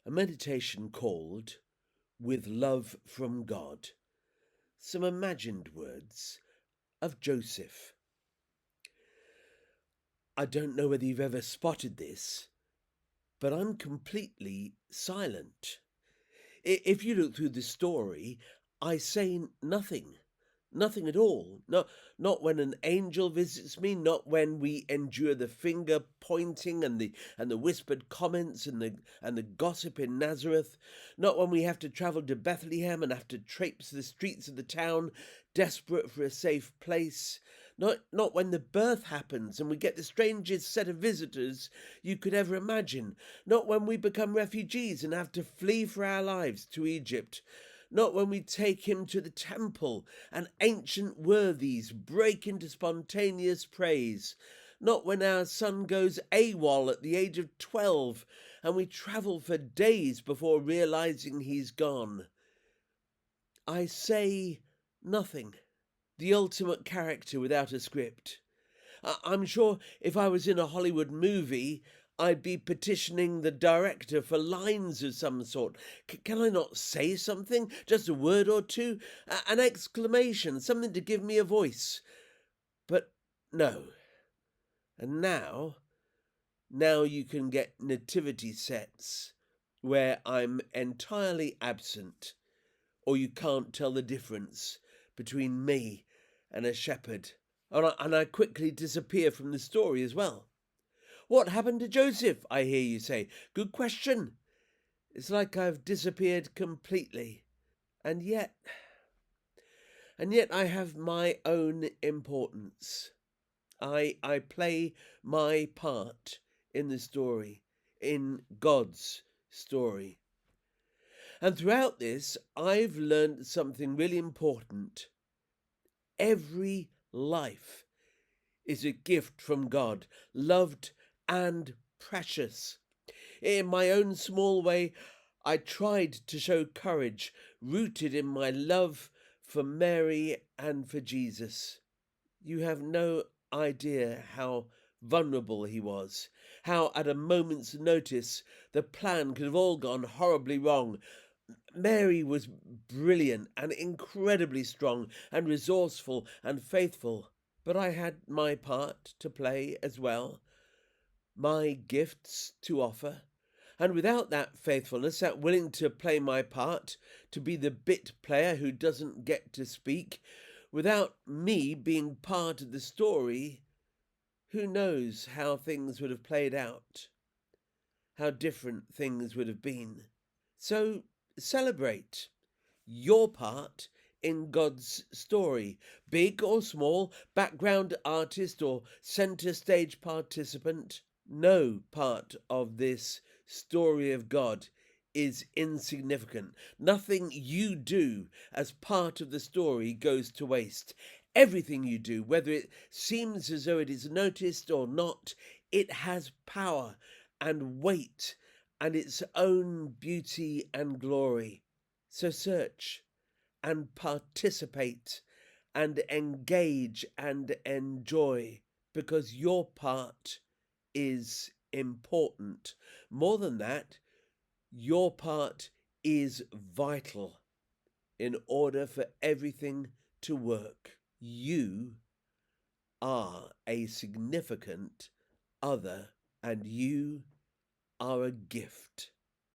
A meditation called With Love from God. Some imagined words of Joseph. I don't know whether you've ever spotted this, but I'm completely silent. If you look through the story, I say nothing. Nothing at all. Not when an angel visits me, not when we endure the finger pointing and the whispered comments and the gossip in Nazareth, not when we have to travel to Bethlehem and have to traipse the streets of the town, desperate for a safe place. Not when the birth happens and we get the strangest set of visitors you could ever imagine. Not when we become refugees and have to flee for our lives to Egypt. Not when we take him to the temple and ancient worthies break into spontaneous praise. Not when our son goes AWOL at the age of 12 and we travel for days before realizing he's gone. I say nothing. The ultimate character without a script. I'm sure if I was in a Hollywood movie, I'd be petitioning the director for lines of some sort. Can I not say something? Just a word or two? An exclamation, something to give me a voice. But no. And now you can get nativity sets where I'm entirely absent, or you can't tell the difference between me and a shepherd. And I quickly disappear from the story as well. What happened to Joseph, I hear you say? Good question. It's like I've disappeared completely. And yet I have my own importance. I play my part in the story, in God's story. And throughout this, I've learned something really important. Every life is a gift from God, loved and precious. In my own small way, I tried to show courage, rooted in my love for Mary and for Jesus. You have no idea how vulnerable he was, how at a moment's notice the plan could have all gone horribly wrong. Mary was brilliant and incredibly strong and resourceful and faithful, but I had my part to play as well, my gifts to offer. And without that faithfulness, that willing to play my part, to be the bit player who doesn't get to speak, without me being part of the story, who knows how things would have played out, how different things would have been. So celebrate your part in God's story, big or small, background artist or center stage participant. No part of this story of God is insignificant. Nothing you do as part of the story goes to waste. Everything you do, whether it seems as though it is noticed or not, it has power and weight and its own beauty and glory. So search and participate and engage and enjoy, because your part is important. More than that, your part is vital in order for everything to work. You are a significant other, and you are a gift.